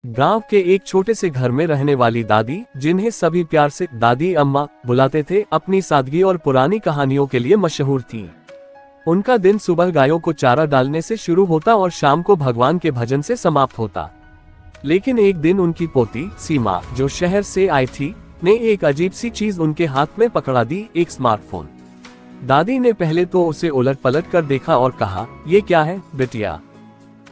गांव के एक छोटे से घर में रहने वाली दादी, जिन्हें सभी प्यार से दादी अम्मा बुलाते थे, अपनी सादगी और पुरानी कहानियों के लिए मशहूर थीं। उनका दिन सुबह गायों को चारा डालने से शुरू होता और शाम को भगवान के भजन से समाप्त होता। लेकिन एक दिन उनकी पोती सीमा, जो शहर से आई थी, ने एक अजीब सी चीज उनके हाथ में पकड़ा दी, एक स्मार्टफोन। दादी ने पहले तो उसे उलट पलट कर देखा और कहा, ये क्या है बिटिया,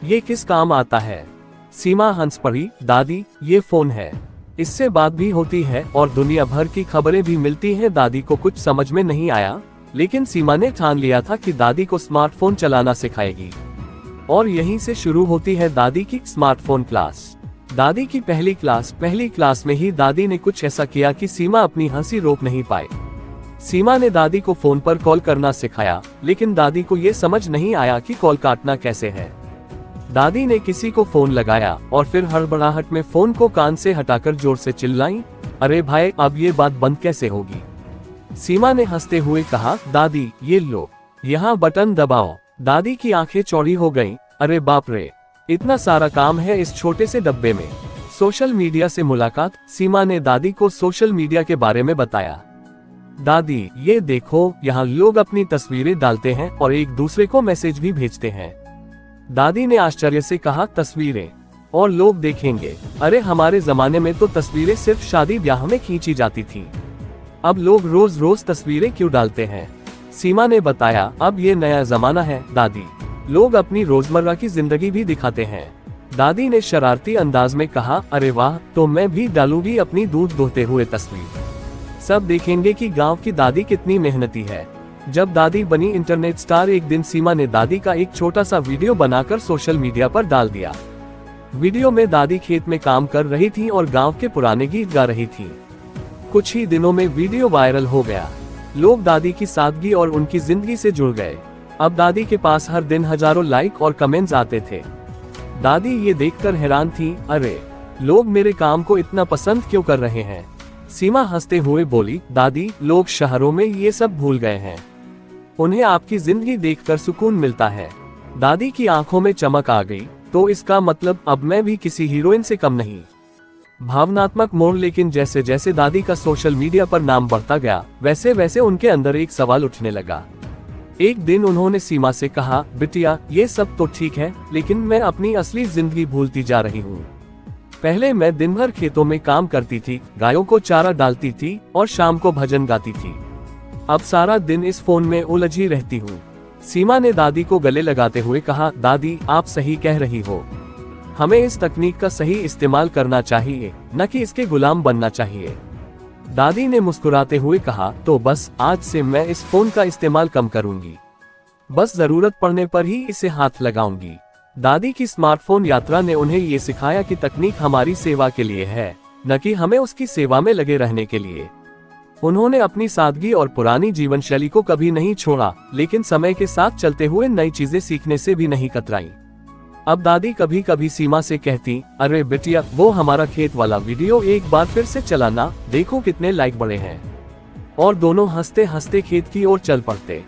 ये किस काम आता है? सीमा हंस पड़ी, दादी ये फोन है, इससे बात भी होती है और दुनिया भर की खबरें भी मिलती हैं। दादी को कुछ समझ में नहीं आया, लेकिन सीमा ने ठान लिया था कि दादी को स्मार्टफोन चलाना सिखाएगी। और यहीं से शुरू होती है दादी की स्मार्टफोन क्लास। दादी की पहली क्लास में ही दादी ने कुछ ऐसा किया कि सीमा अपनी हंसी रोक नहीं पाई। सीमा ने दादी को फोन पर कॉल करना सिखाया, लेकिन दादी को ये समझ नहीं आया कि कॉल काटना कैसे है। दादी ने किसी को फोन लगाया और फिर हड़बड़ाहट में फोन को कान से हटाकर जोर से चिल्लाई, अरे भाई, अब ये बात बंद कैसे होगी? सीमा ने हंसते हुए कहा, दादी ये लो, यहाँ बटन दबाओ। दादी की आंखें चौड़ी हो गईं, अरे बाप रे, इतना सारा काम है इस छोटे से डब्बे में। सोशल मीडिया से मुलाकात। सीमा ने दादी को सोशल मीडिया के बारे में बताया। दादी ये देखो, यहाँ लोग अपनी तस्वीरें डालते हैं और एक दूसरे को मैसेज भी भेजते हैं। दादी ने आश्चर्य से कहा, तस्वीरें और लोग देखेंगे? अरे हमारे जमाने में तो तस्वीरें सिर्फ शादी ब्याह में खींची जाती थी, अब लोग रोज रोज तस्वीरें क्यों डालते हैं? सीमा ने बताया, अब ये नया जमाना है दादी, लोग अपनी रोजमर्रा की जिंदगी भी दिखाते हैं। दादी ने शरारती अंदाज में कहा, अरे वाह, तो मैं भी डालूंगी अपनी दूध दोहते हुए तस्वीर, सब देखेंगे कि गांव की दादी कितनी मेहनती है। जब दादी बनी इंटरनेट स्टार, एक दिन सीमा ने दादी का एक छोटा सा वीडियो बनाकर सोशल मीडिया पर डाल दिया। वीडियो में दादी खेत में काम कर रही थी और गांव के पुराने गीत गा रही थी। कुछ ही दिनों में वीडियो वायरल हो गया। लोग दादी की सादगी और उनकी जिंदगी से जुड़ गए। अब दादी के पास हर दिन हजारों लाइक और कमेंट्स आते थे। दादी ये देखकर हैरान थी, अरे लोग मेरे काम को इतना पसंद क्यों कर रहे हैं? सीमा हंसते हुए बोली, दादी लोग शहरों में ये सब भूल गए हैं, उन्हें आपकी जिंदगी देखकर सुकून मिलता है। दादी की आंखों में चमक आ गई, तो इसका मतलब अब मैं भी किसी हीरोइन से कम नहीं। भावनात्मक मोड़। लेकिन जैसे जैसे दादी का सोशल मीडिया पर नाम बढ़ता गया, वैसे वैसे उनके अंदर एक सवाल उठने लगा। एक दिन उन्होंने सीमा से कहा, बिटिया ये सब तो ठीक है, लेकिन मैं अपनी असली जिंदगी भूलती जा रही हूँ। पहले मैं दिन भर खेतों में काम करती थी, गायों को चारा डालती थी और शाम को भजन गाती थी। अब सारा दिन इस फोन में उलझी रहती हूँ। सीमा ने दादी को गले लगाते हुए कहा, दादी आप सही कह रही हो, हमें इस तकनीक का सही इस्तेमाल करना चाहिए, न कि इसके गुलाम बनना चाहिए। दादी ने मुस्कुराते हुए कहा, तो बस आज से मैं इस फोन का इस्तेमाल कम करूंगी, बस जरूरत पड़ने पर ही इसे हाथ लगाऊंगी। दादी की स्मार्टफोन यात्रा ने उन्हें ये सिखाया कि तकनीक हमारी सेवा के लिए है, न कि हमें उसकी सेवा में लगे रहने के लिए। उन्होंने अपनी सादगी और पुरानी जीवन शैली को कभी नहीं छोड़ा, लेकिन समय के साथ चलते हुए नई चीजें सीखने से भी नहीं कतराई। अब दादी कभी कभी सीमा से कहती, अरे बिटिया वो हमारा खेत वाला वीडियो एक बार फिर से चलाना, देखो कितने लाइक बढ़े हैं। और दोनों हंसते हंसते खेत की ओर चल पड़ते।